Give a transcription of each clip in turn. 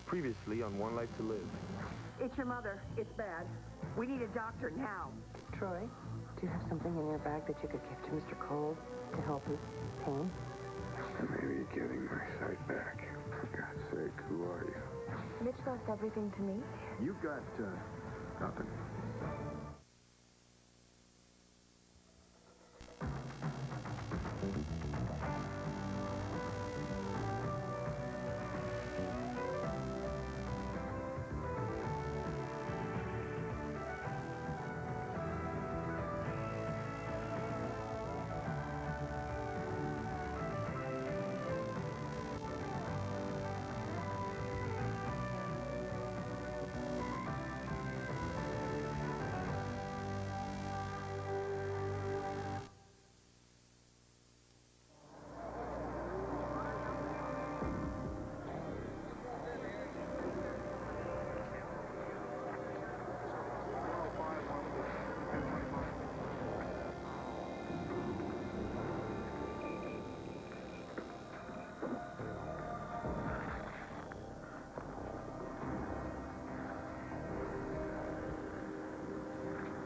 Previously on One Life to Live. It's your mother. It's bad. We need a doctor now. Troy, do you have something in your bag that you could give to Mr. Cole to help his pain? Maybe getting my sight back. For God's sake, who are you? Mitch left everything to me. You've got, nothing.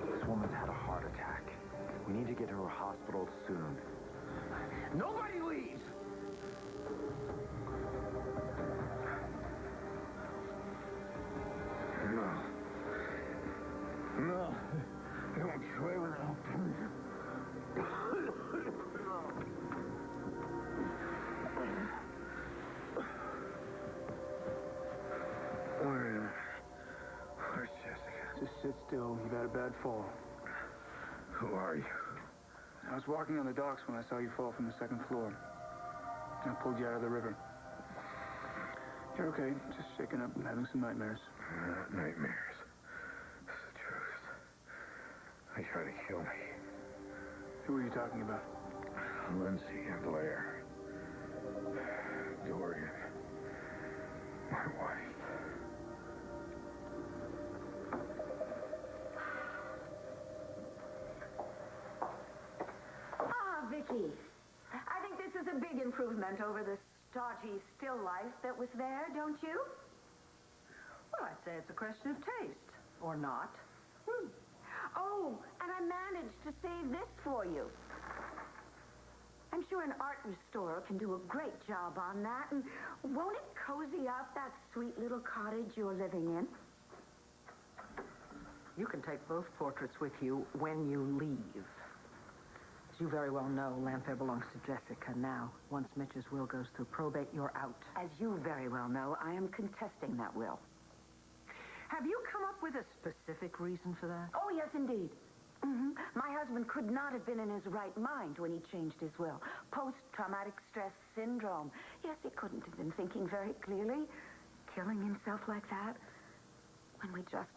This woman's had a heart attack. We need to get her to a hospital soon. Nobody leaves! No. Don't sway without permission. Where's Jessica? Just sit still. You've had a bad fall. Who are you? I was walking on the docks when I saw you fall from the second floor. I pulled you out of the river. You're okay. Just shaken up and having some nightmares. Not nightmares. It's the truth. They tried to kill me. Who are you talking about? Lindsay and Blair. Dorian. My wife. Vicky, I think this is a big improvement over the stodgy still life that was there, don't you? Well, I'd say it's a question of taste. Or not. Oh, and I managed to save this for you. I'm sure an art restorer can do a great job on that, and won't it cozy up that sweet little cottage you're living in? You can take both portraits with you when you leave. As you very well know, Landfair belongs to Jessica now. Once Mitch's will goes through probate, you're out. As you very well know, I am contesting that will. Have you come up with a specific reason for that? Oh, yes, indeed. My husband could not have been in his right mind when he changed his will. Post-traumatic stress syndrome. Yes, he couldn't have been thinking very clearly. Killing himself like that when we just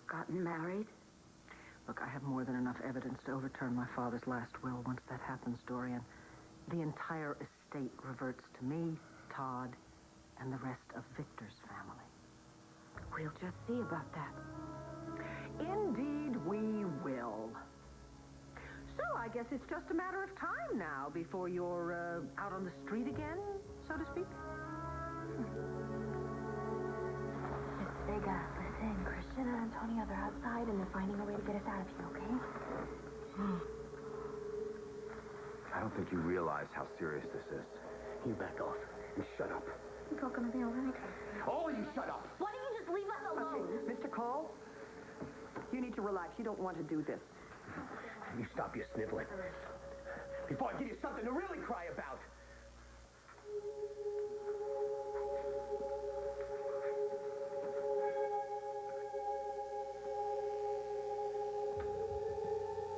gotten married. Look, I have more than enough evidence to overturn my father's last will. Once that happens, Dorian, the entire estate reverts to me, Todd, and the rest of Victor's family. We'll just see about that. Indeed, we will. So I guess it's just a matter of time now before you're out on the street again, so to speak. Miss Vega, listen, Christian and Antonio, they're outside and they're finding a way to get us out of here, okay? I don't think you realize how serious this is. You back off and shut up. It's all gonna be all right. All of you shut up! Why don't you just leave us alone? Mr. Cole, you need to relax. You don't want to do this. You stop your sniveling. Before I give you something to really cry about.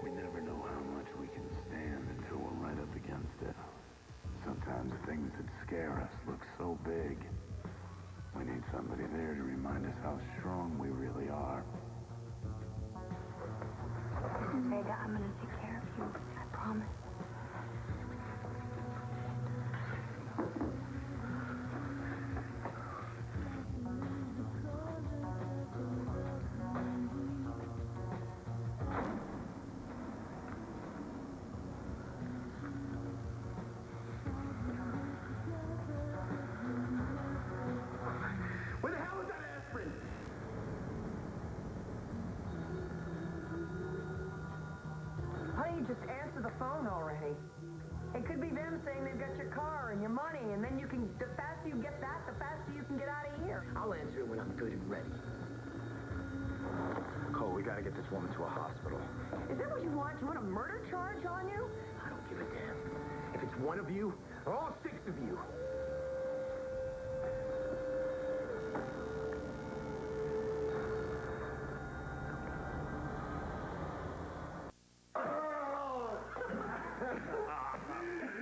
We never know how much we can stand until we're right up against it. Sometimes things that scare us look so big. We need somebody there to remind us how strong we really are. Vega, I'm gonna take care of you. I promise. phone already. It could be them saying they've got your car and your money, and then you can, the faster you get that, the faster you can get out of here. I'll answer it when I'm good and ready. Cole, we gotta get this woman to a hospital. Is that what you want? You want a murder charge on you? I don't give a damn. If it's one of you, or all 6 of you.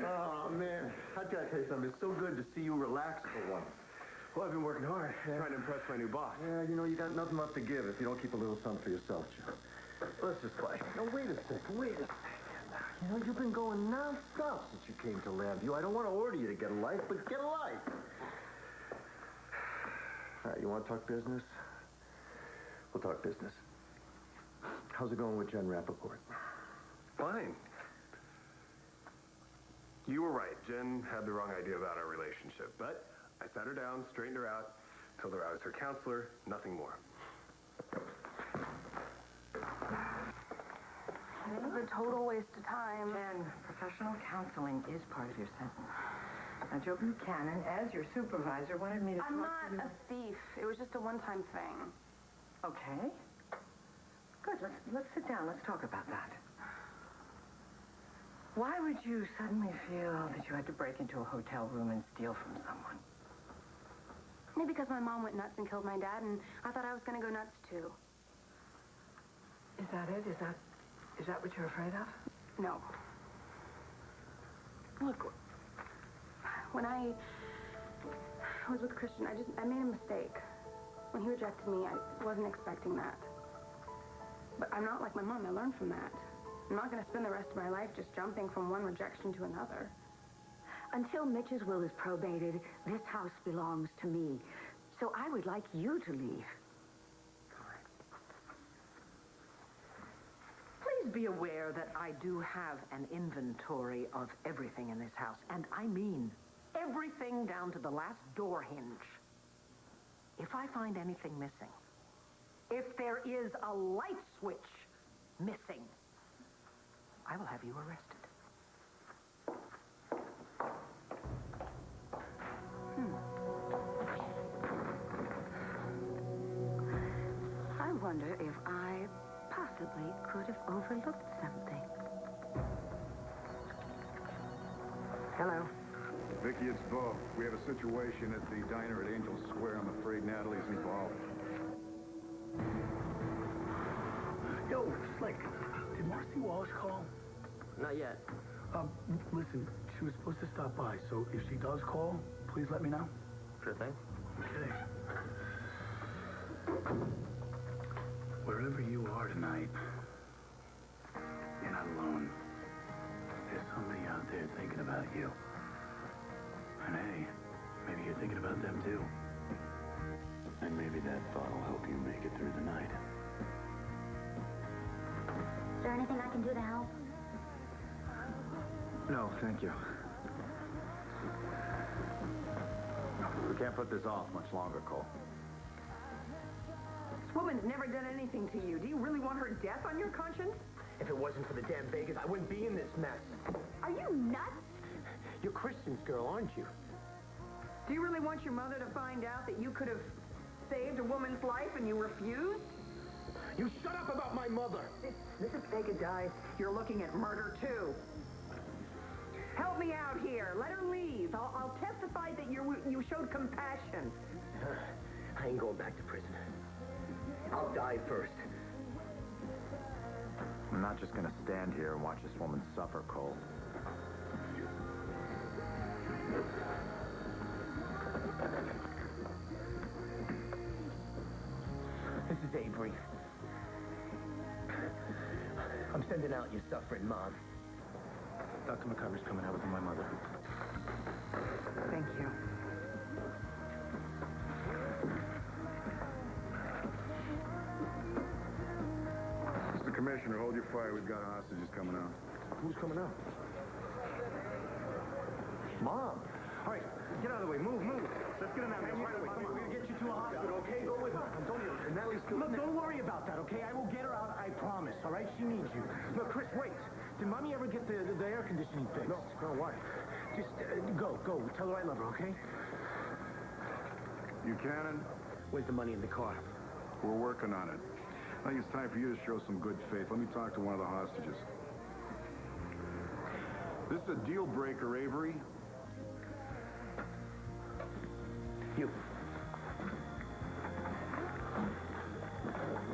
Oh, man. I gotta tell you something. It's so good to see you relax for once. Well, I've been working hard, trying to impress my new boss. Yeah, you know, you got nothing left to give if you don't keep a little something for yourself, Joe. Let's just play. No, wait a second. You know, you've been going non-stop since you came to Lambview. I don't want to order you to get a life, but get a life. All right, you want to talk business? We'll talk business. How's it going with Jen Rappaport? Fine. You were right. Jen had the wrong idea about our relationship, but I sat her down, straightened her out, told her I was her counselor, nothing more. This is a total waste of time. Jen, professional counseling is part of your sentence. Now, Joe Buchanan, as your supervisor, wanted me to I'm talk not to you. a thief. It was just a one-time thing. Okay. Good. Let's sit down. Let's talk about that. Why would you suddenly feel that you had to break into a hotel room and steal from someone? Maybe because my mom went nuts and killed my dad, and I thought I was going to go nuts, too. Is that it? Is that what you're afraid of? No. Look, when I was with Christian, I made a mistake. When he rejected me, I wasn't expecting that. But I'm not like my mom. I learned from that. I'm not going to spend the rest of my life just jumping from one rejection to another. Until Mitch's will is probated, this house belongs to me. So I would like you to leave. Please be aware that I do have an inventory of everything in this house. And I mean everything down to the last door hinge. If I find anything missing, if there is a light switch missing, I will have you arrested. I wonder if I possibly could have overlooked something. Hello. Vicky, it's Bo. We have a situation at the diner at Angel Square. I'm afraid Natalie's involved. Yo, Slick, did Marcy Walsh call? Not yet. Listen, she was supposed to stop by, so if she does call, please let me know. Sure thing. Okay. Wherever you are tonight, you're not alone. There's somebody out there thinking about you. And hey, maybe you're thinking about them too. And maybe that thought will help you make it through the night. Is there anything I can do to help? No, thank you. We can't put this off much longer, Cole. This woman's never done anything to you. Do you really want her death on your conscience? If it wasn't for the damn Vegas, I wouldn't be in this mess. Are you nuts? You're Kristen's girl, aren't you? Do you really want your mother to find out that you could have saved a woman's life and you refused? You shut up about my mother! If Mrs. Vega dies, you're looking at murder, too. Help me out here. Let her leave. I'll testify that you showed compassion. I ain't going back to prison. I'll die first. I'm not just gonna stand here and watch this woman suffer, Cole. This is Avery. I'm sending out your suffering mom. Dr. McCover's coming out with my mother. Thank you. Mr. Commissioner, hold your fire. We've got hostages coming out. Who's coming out? Mom! All right, get out of the way. Move. Let's get in that man right away. We're going to get you to a hospital, okay? Go with her. Antonio, Natalie's still... Look, don't worry about that, okay? I will get her out, I promise, all right? She needs you. Look, Chris, wait. Did Mommy ever get the air conditioning fixed? No, why? Just go. Tell her I love her, okay? Buchanan, Where's the money in the car? we're working on it. I think it's time for you to show some good faith. Let me talk to one of the hostages. This is a deal breaker, Avery. You.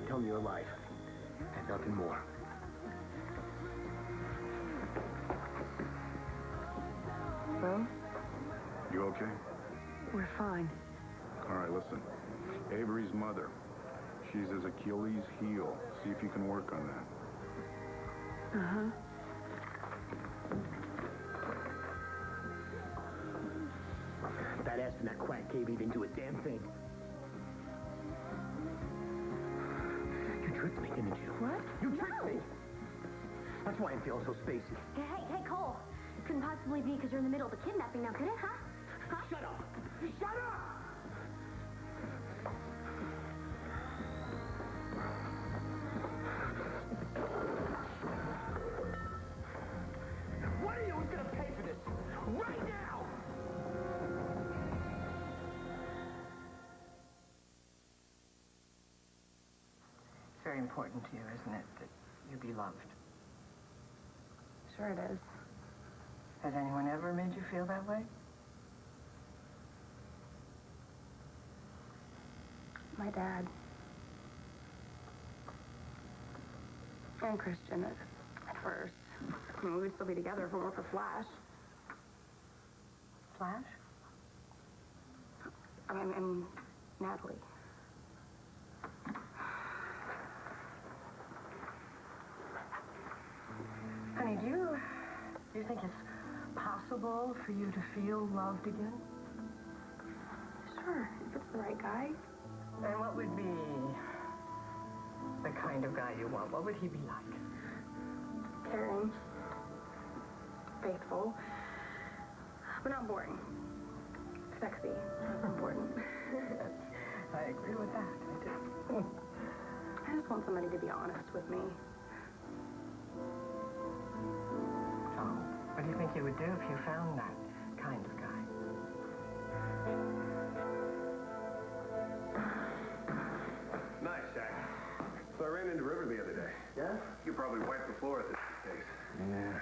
Tell me you're alive. And nothing more. Well, You okay? we're fine. All right, listen. Avery's mother. She's his Achilles heel. See if you can work on that. Uh-huh. That ass from that quack cave, he didn't do a damn thing. You tricked me, didn't you? What? You tricked me! That's why I'm feeling so spacey. Hey, Cole. Couldn't possibly be because you're in the middle of a kidnapping now, could it, huh? Shut up! Shut up! One of you is gonna pay for this! Right now! It's very important to you, isn't it, that you be loved? Sure it is. Has anyone ever made you feel that way? My dad. And Christian at first. I mean, we would still be together if it weren't for Flash. Flash? I mean, Natalie. Honey, do you think it's possible for you to feel loved again? Sure, if it's the right guy. And what would be the kind of guy you want? What would he be like? Caring. Faithful. But not boring. Sexy. That's important. I agree with that. I do. I just want somebody to be honest with me. So, what do you think you would do if you found that kind of guy? Nice, Jack. So I ran into River the other day. Yeah? You probably wiped the floor at this place. Yeah.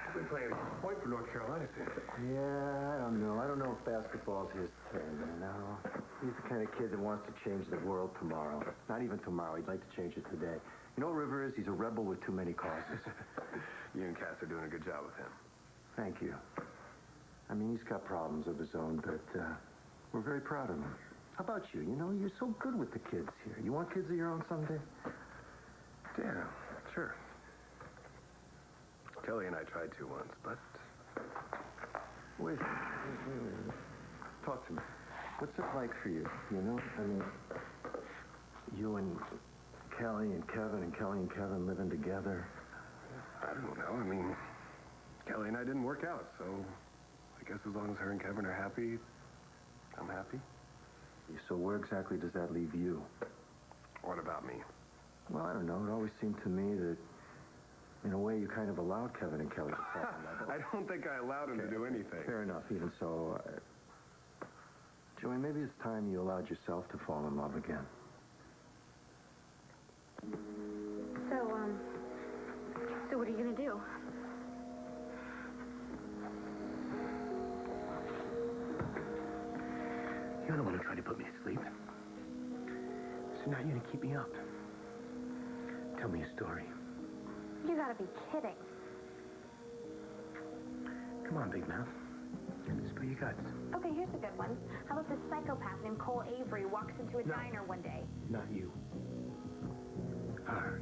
I've been playing point for North Carolina soon. Yeah, I don't know. I don't know if basketball's his turn, you know. He's the kind of kid that wants to change the world tomorrow. Not even tomorrow. He'd like to change it today. You know what River is? He's a rebel with too many causes. You and Cass are doing a good job with him. Thank you. I mean, he's got problems of his own, but we're very proud of him. How about you? You know, you're so good with the kids here. You want kids of your own someday? Yeah, sure. Kelly and I tried to once, but... Wait. Talk to me. What's it like for you, you know? I mean, you and Kelly and Kevin and Kelly and Kevin living together. I don't know. I mean, Kelly and I didn't work out, so I guess as long as her and Kevin are happy, I'm happy. So where exactly does that leave you? What about me? Well, I don't know. It always seemed to me that, in a way, you kind of allowed Kevin and Kelly to fall in love. I don't think I allowed him to do anything. Fair enough. Even so, Joey, maybe it's time you allowed yourself to fall in love again. So what are you gonna do? You're the one who tried to put me to sleep. So now you're gonna keep me up. Tell me a story. You gotta be kidding. Come on, big mouth. Spill your guts. Okay, here's a good one. How about this psychopath named Cole Avery walks into a diner one day? Not you. Her.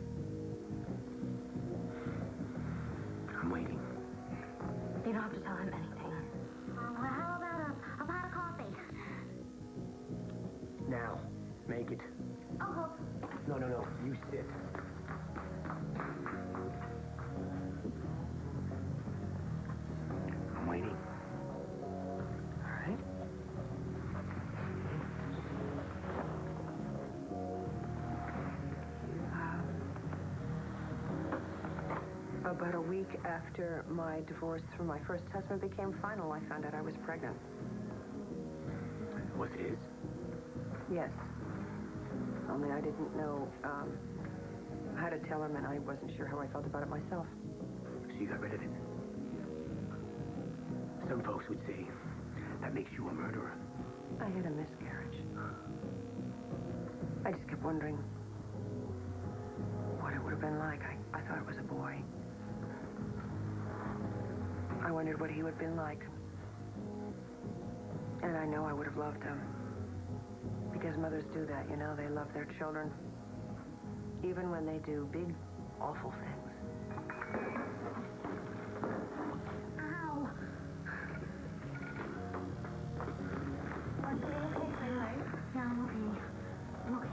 I'm waiting. You don't have to tell him anything. Well, how about a pot of coffee? Now, make it. Oh, No. You sit. I'm waiting. All right? About a week after my divorce from my first husband became final, I found out I was pregnant. Was it his? Yes. Only I didn't know how to tell him, and I wasn't sure how I felt about it myself. So you got rid of it. Some folks would say that makes you a murderer. I had a miscarriage. I just kept wondering what it would have been like. I thought it was a boy. I wondered what he would have been like. And I know I would have loved him. Because mothers do that, you know. They love their children. Even when they do big, awful things. Ow. Are you okay, Claire? Yeah, I'm okay. I'm okay.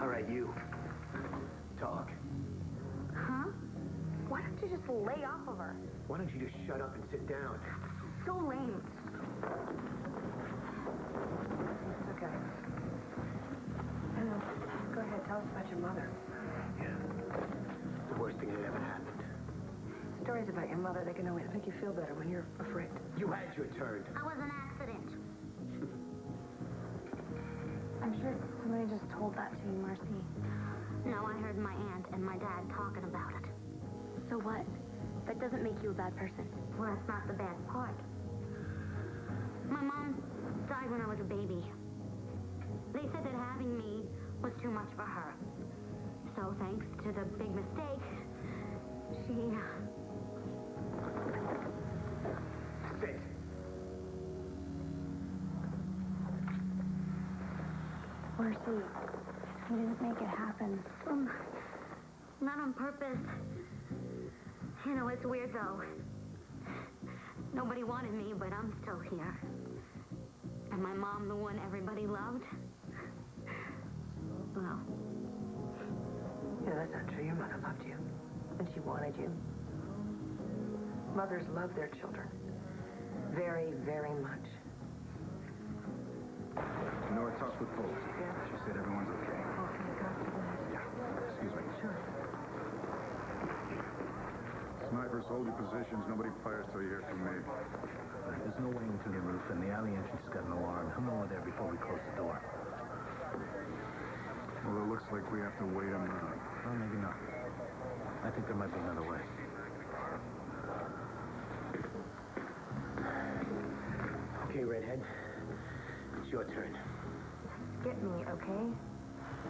All right, you. Talk. Huh? Why don't you just lay off of her? Why don't you just shut up and sit down? So lame. It's okay. Go ahead, tell us about your mother. Yeah. The worst thing that ever happened. Stories about your mother, they can always make you feel better when you're afraid. You had your turn. I was an accident. I'm sure somebody just told that to you, Marcy. No, I heard my aunt and my dad talking about it. So what? That doesn't make you a bad person. Well, that's not the bad part. My mom died when I was a baby. They said that having me was too much for her. So thanks to the big mistake, she... Sit. Marcy, you didn't make it happen. Not on purpose. You know, it's weird, though. Nobody wanted me, but I'm still here. And my mom, the one everybody loved, well... You know, that's not true. Your mother loved you. And she wanted you. Mothers love their children. Very, very much. Nora talked with folks. Yeah? She said everyone's okay. Okay, God bless. Yeah. Excuse me. Sure. Snipers, hold your positions. Nobody fires till you hear from me. There's no waiting from the roof, and the alley entrance has got an alarm. Come over there before we close the door. Well, it looks like we have to wait a minute. Well, maybe not. I think there might be another way. Okay, Redhead. It's your turn. Get me, okay?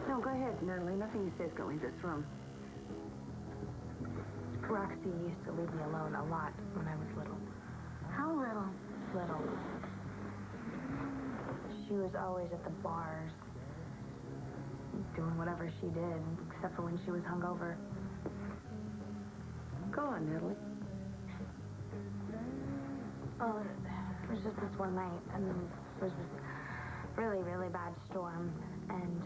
No, go ahead, Natalie. Nothing you say is going to this room. Roxy used to leave me alone a lot when I was little. How little? Little. She was always at the bars, doing whatever she did, except for when she was hungover. Go on, Natalie. Oh, it was just this one night, and it was this really, really bad storm, and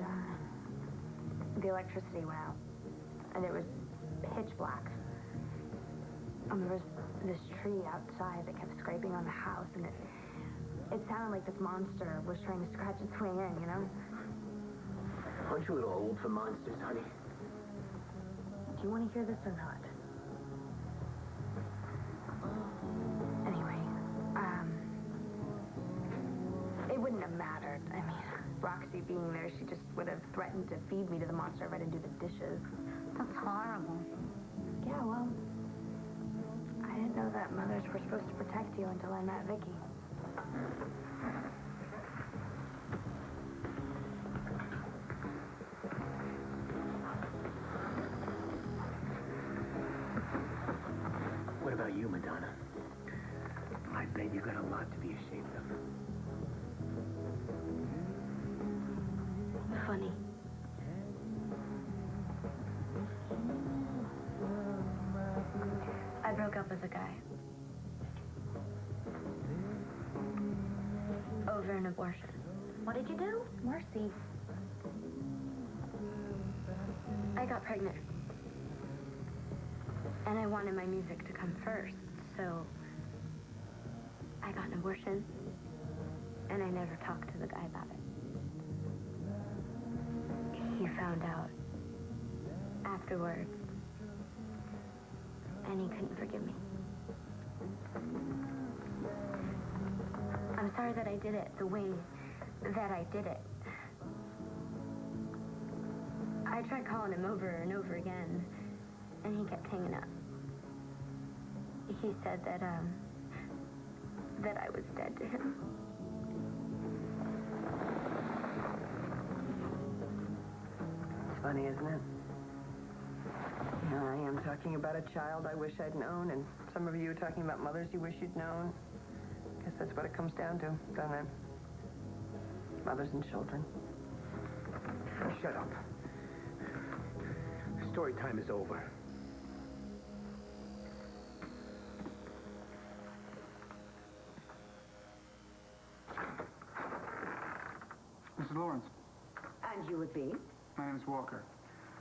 the electricity went out, and it was pitch black. And there was this tree outside that kept scraping on the house, and it sounded like this monster was trying to scratch its way in, you know? Aren't you a little old for monsters, honey? Do you want to hear this or not? Anyway, it wouldn't have mattered. I mean, Roxy being there, she just would have threatened to feed me to the monster if I didn't do the dishes. That's horrible. Yeah, well, I didn't know that mothers were supposed to protect you until I met Vicky. What about you, Madonna? I bet you got a lot to be ashamed of. Funny. I broke up with a guy. Over an abortion. What did you do? Marcy. I got pregnant. And I wanted my music to come first, so I got an abortion. And I never talked to the guy about it. found out afterwards, and he couldn't forgive me. I'm sorry that I did it the way that I did it. I tried calling him over and over again, and he kept hanging up. He said that I was dead to him. It's funny, isn't it? Here I am talking about a child I wish I'd known, and some of you are talking about mothers you wish you'd known. Guess that's what it comes down to, doesn't it? Mothers and children. Shut up. Story time is over. Mrs. Lawrence, And you would be? my name is Walker.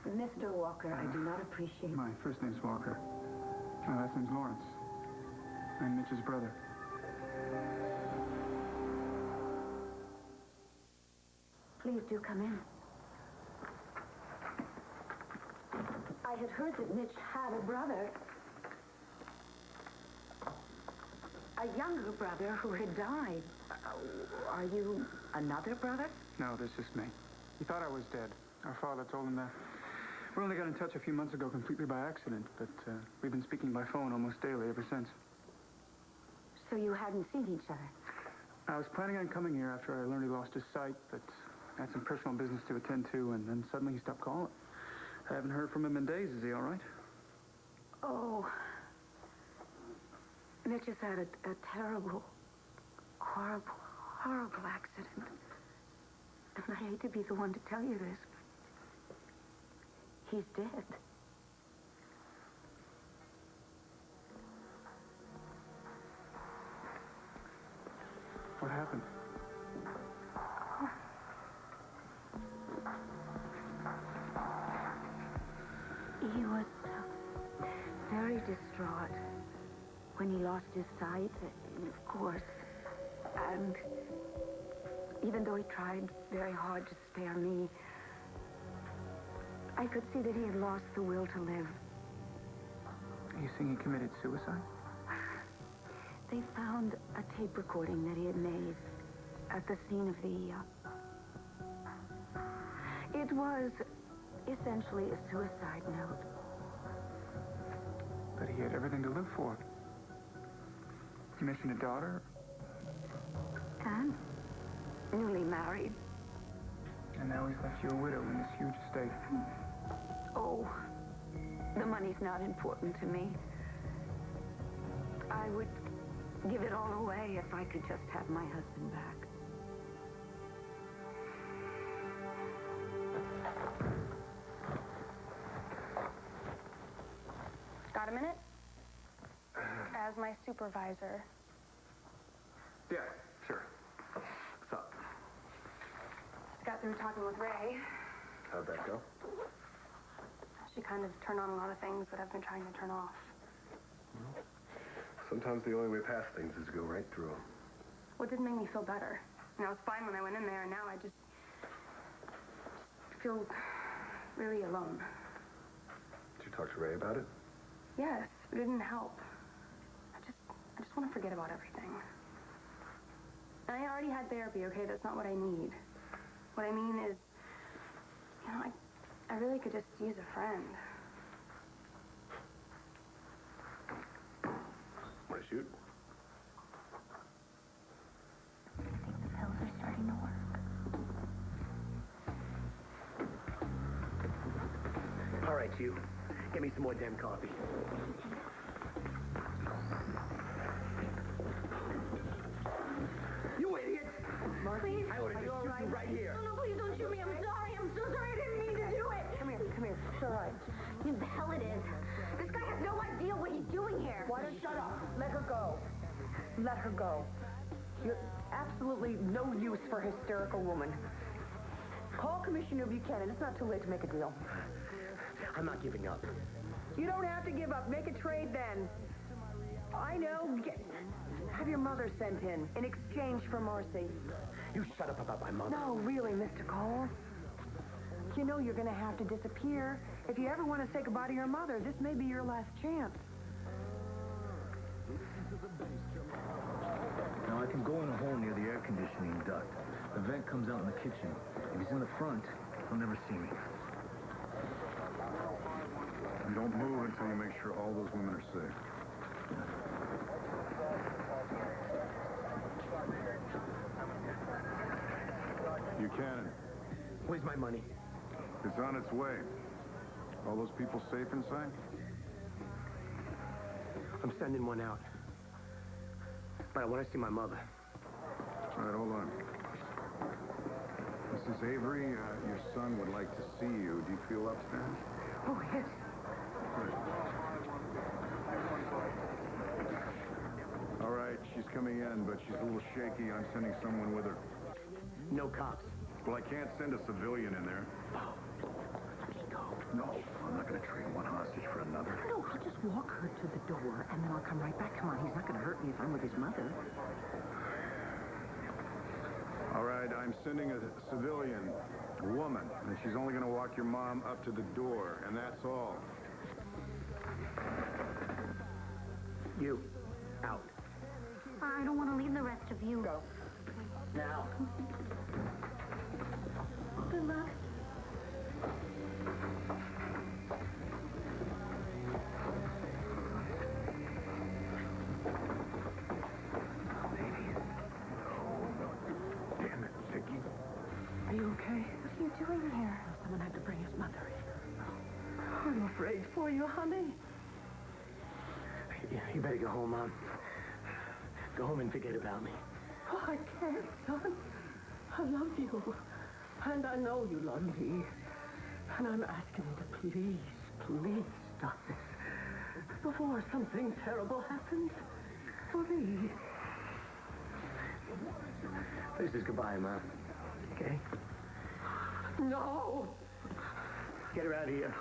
Mr. Walker, I do not appreciate... My first name's Walker. My last name's Lawrence. I'm Mitch's brother. Please do come in. I had heard that Mitch had a brother. A younger brother who had died. Are you another brother? No, this is me. He thought I was dead. Our father told him that. We only got in touch a few months ago completely by accident, but we've been speaking by phone almost daily ever since. So you hadn't seen each other? I was planning on coming here after I learned he lost his sight, but I had some personal business to attend to, and then suddenly he stopped calling. I haven't heard from him in days. Is he all right? Oh. Mitch has had a terrible, horrible, horrible accident. And I hate to be the one to tell you this, but he's dead. What happened? He was very distraught when he lost his sight, of course. And even though he tried very hard to spare me, I could see that he had lost the will to live. You think he committed suicide? They found a tape recording that he had made at the scene of the... It was essentially a suicide note. But he had everything to live for. You mentioned a daughter? And newly married. And now he's left you a widow in this huge estate. Oh, the money's not important to me. I would give it all away if I could just have my husband back. Got a minute? As my supervisor. Yeah, sure. What's up? Got through talking with Ray. How'd that go? She kind of turned on a lot of things that I've been trying to turn off. Sometimes the only way past things is to go right through them. Well, it didn't make me feel better. And I was fine when I went in there, and now I just feel really alone. Did you talk to Ray about it? Yes, but it didn't help. I just want to forget about everything. And I already had therapy, okay? That's not what I need. What I mean is, you know, I really could just use a friend. Want to shoot? I think the pills are starting to work. All right, you. Get me some more damn coffee. You idiot! Please. I ought to just shoot you right here. No, please don't shoot me. I'm sorry. I'm so sorry. I didn't mean to do it. Come here. It's all right. The hell it is. This guy has no idea what he's doing here. Why don't you shut up? Let her go. Let her go. You're absolutely no use for a hysterical woman. Call Commissioner Buchanan. It's not too late to make a deal. I'm not giving up. You don't have to give up. Make a trade then. I know. Have your mother sent in exchange for mercy. You shut up about my mother. No, really, Mr. Cole. You know you're going to have to disappear. If you ever want to say goodbye to your mother, this may be your last chance. Now, I can go in a hole near the air conditioning duct. The vent comes out in the kitchen. If he's in the front, he'll never see me. You don't move until you make sure all those women are safe. Buchanan. Where's my money? It's on its way. All those people safe inside? I'm sending one out. But I want to see my mother. All right, hold on. Mrs. Avery, your son would like to see you. Do you feel upstairs? Oh, yes. Good. All right, she's coming in, but she's a little shaky. I'm sending someone with her. No cops. Well, I can't send a civilian in there. No, I'm not going to trade one hostage for another. No, I'll just walk her to the door, and then I'll come right back. Come on, he's not going to hurt me if I'm with his mother. All right, I'm sending a civilian, a woman, and she's only going to walk your mom up to the door, and that's all. You, out. I don't want to leave the rest of you. Go. Now. Good luck. Damn it, Vicky. Are you okay? What are you doing here? Someone had to bring his mother in. I'm afraid for you, honey. You better go home, Mom. Go home and forget about me. Oh, I can't, son. I love you. And I know you love me. And I'm asking you to please stop this. Before something terrible happens. For me. This is goodbye, Mom. Okay? No. Get her out of here.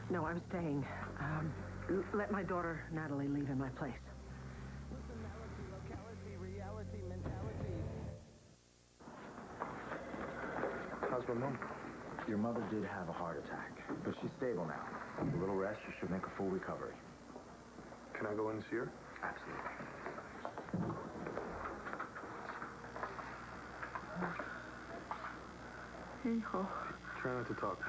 No, I'm staying. Let my daughter, Natalie, leave in my place. How's my mom? Your mother did have a heart attack, but she's stable now. With a little rest, she should make a full recovery. Can I go in and see her? Absolutely. Hijo, Try not to talk.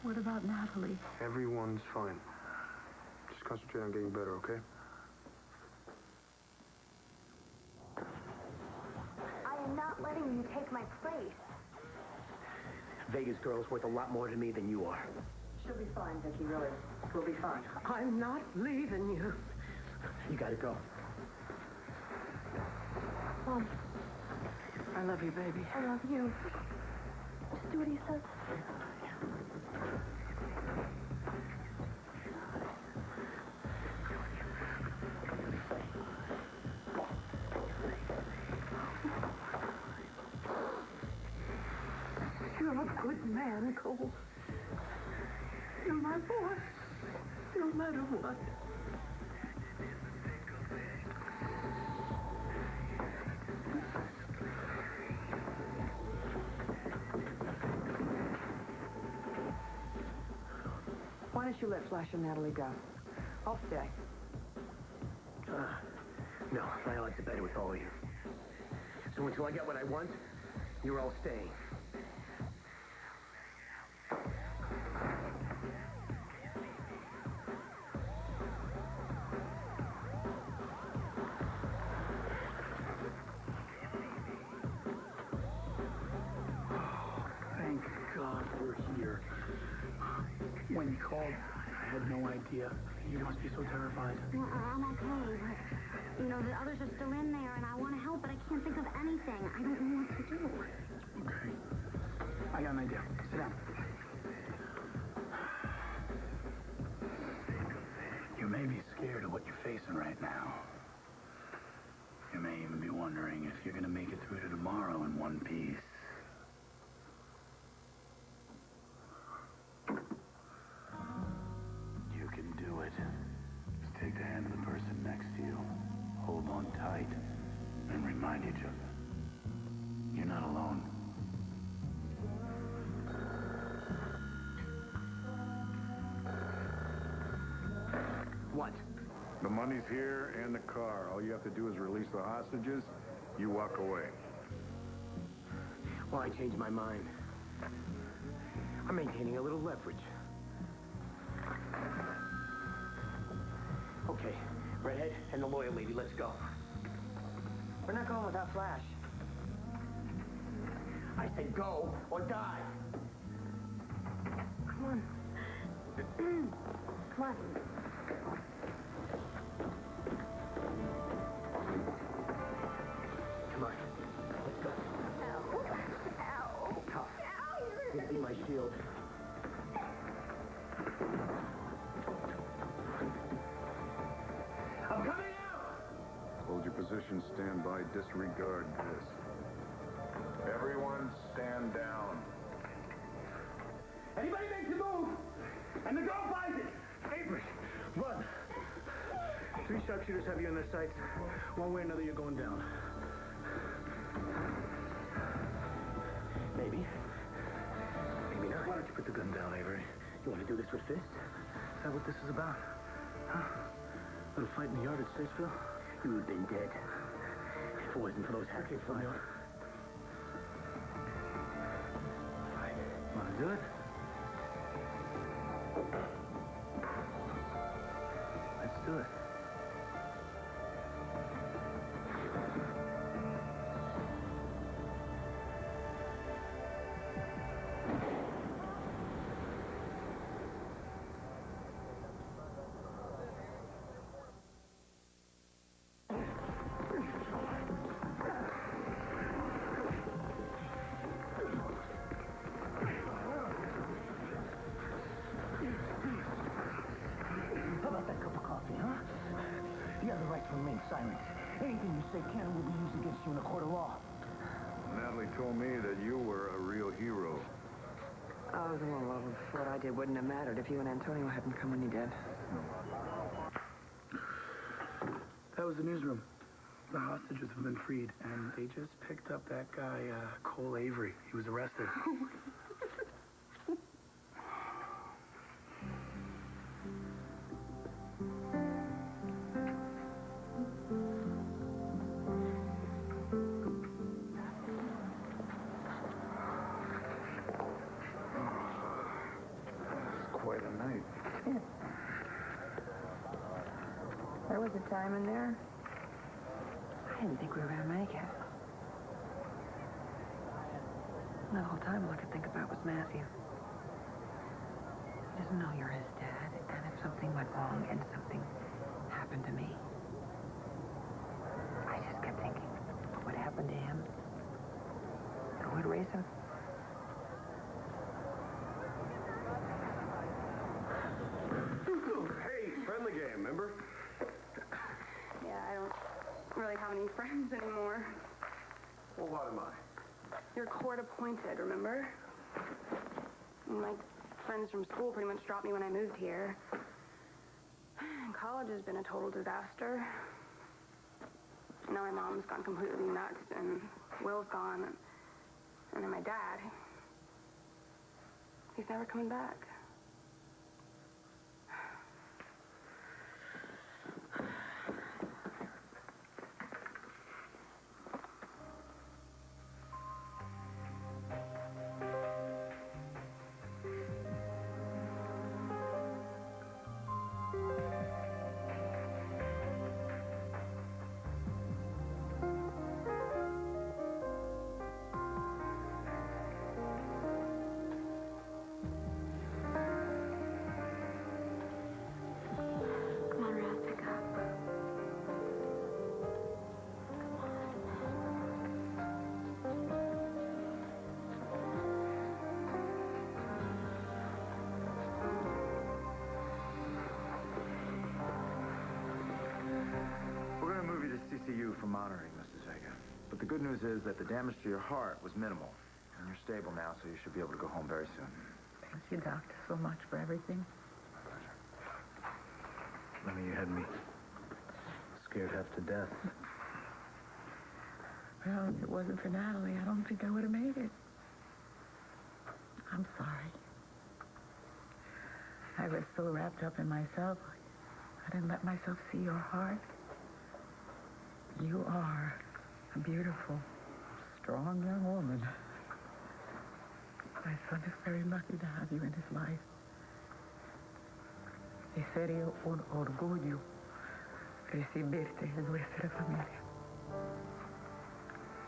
what about Natalie? Everyone's fine. Just concentrate on getting better, okay? I am not letting you take my place. Vegas girl's worth a lot more to me than you are. She'll be fine, Vicky, really. We'll be fine. I'm not leaving you. You gotta go. Mom, I love you, baby. I love you. Just do what he says. You're a good man, Cole. You're my boy. No matter what. Why don't you let Flash and Natalie go? I'll stay. No, I like to better with all of you. So until I get what I want, you're all staying. Thank God we're here. When you called, I had no idea. You must be so terrified. Well, I'm okay, but, you know, the others are still in there, and I want to help, but I can't think of anything. I don't know what to do. Okay. I got an idea. Sit down. You may be scared of what you're facing right now. You may even be wondering if you're going to make it through to tomorrow in one piece. You can do it. Just take the hand of the person next to you. Hold on tight. And remind each other. You're not alone. What? The money's here and the car. All you have to do is release the hostages. You walk away. Well, I changed my mind. I'm maintaining a little leverage. Okay, Redhead and the lawyer lady, let's go. We're not going without Flash. I said go or die. Come on. Come on. Come on, let's go. Ow. Tough. Ow. Gonna be my shield. I'm coming out! Hold your position, stand by, disregard this. Everyone stand down. Anybody makes a move, and the girl finds it. Avery, run. 3 sharpshooters have you in their sights. One way or another, you're going down. Maybe. Maybe not. Why don't you put the gun down, Avery? You want to do this with fists? Is that what this is about? Huh? Little fight in the yard at Statesville? You would have been dead. If it wasn't for those hatchets from you. Want to do it? Let's do it. How about that cup of coffee, huh? You have the right to remain silent. Anything you say can and will be used against you in a court of law. Natalie told me that you were a real hero. I was in love with what I did wouldn't have mattered if you and Antonio hadn't come when you did. That was the newsroom. The hostages have been freed, and they just picked up that guy, Cole Avery. He was arrested. Quite a night. There was a time in there. I didn't think we were going to make it. The whole time all I could think about was Matthew. He doesn't know you're his dad, and if something went wrong and something happened to me, I just kept thinking, what would happen to him? Who would raise him? Hey, friendly game, remember? Yeah, I don't really have any friends anymore. Well, what am I? You're court appointed, remember? My friends from school pretty much dropped me when I moved here. College has been a total disaster. Now my mom's gone completely nuts, and Will's gone, and then my dad. He's never coming back. Come on, Ralph, pick up. We're going to move you to CCU for monitoring, Mrs. Vega. But the good news is that the damage to your heart was minimal. And you're stable now, so you should be able to go home very soon. Thank you, Doctor, so much for everything. My pleasure. Lemmy, you had me scared half to death. Well, if it wasn't for Natalie, I don't think I would have made it. I'm sorry. I was so wrapped up in myself, I didn't let myself see your heart. You are a beautiful, strong young woman. My son is very lucky to have you in his life. Y sería un orgullo recibirte en nuestra familia.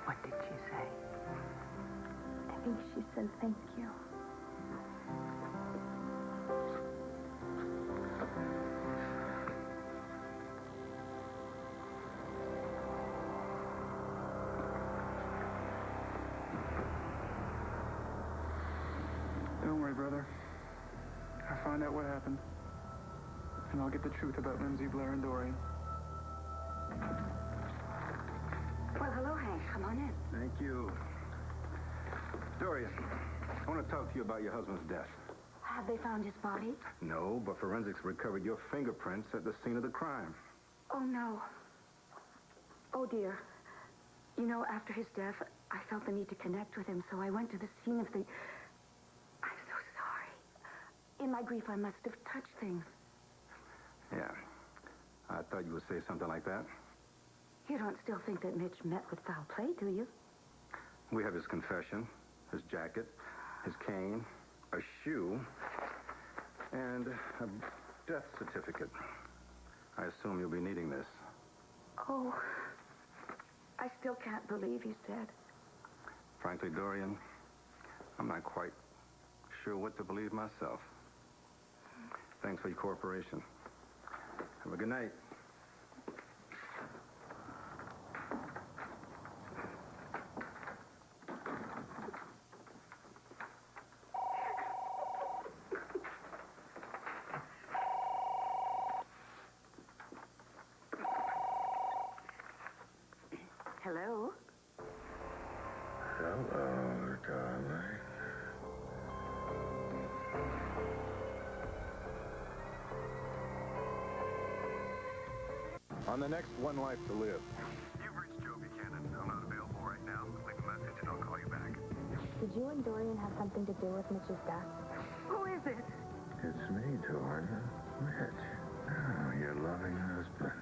What did she say? I think she said thank you. Don't worry, brother. I'll find out what happened. And I'll get the truth about Lindsay, Blair, and Dorian. Well, hello, Hank. Come on in. Thank you. Dorian, I want to talk to you about your husband's death. Have they found his body? No, but forensics recovered your fingerprints at the scene of the crime. Oh, no. Oh, dear. You know, after his death, I felt the need to connect with him, so I went to the scene of the... I'm so sorry. In my grief, I must have touched things. Yeah. I thought you would say something like that. You don't still think that Mitch met with foul play, do you? We have his confession, his jacket, his cane, a shoe, and a death certificate. I assume you'll be needing this. Oh, I still can't believe he's dead. Frankly, Dorian, I'm not quite sure what to believe myself. Thanks for your cooperation. Have a good night. Hello? Hello, darling. On the next One Life to Live. You've reached Joe Buchanan. I'm not available right now. Leave a message and I'll call you back. Did you and Dorian have something to do with Mitch's death? Who is it? It's me, Dorian. Mitch. Oh, your loving husband.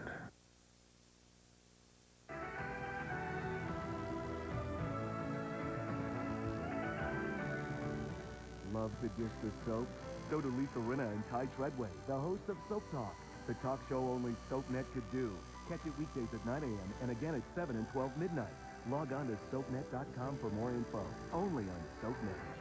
Love the dish of soap? So do Lisa Rinna and Ty Treadway, the hosts of Soap Talk, the talk show only SoapNet could do. Catch it weekdays at 9 a.m. and again at 7 and 12 midnight. Log on to SoapNet.com for more info. Only on SoapNet.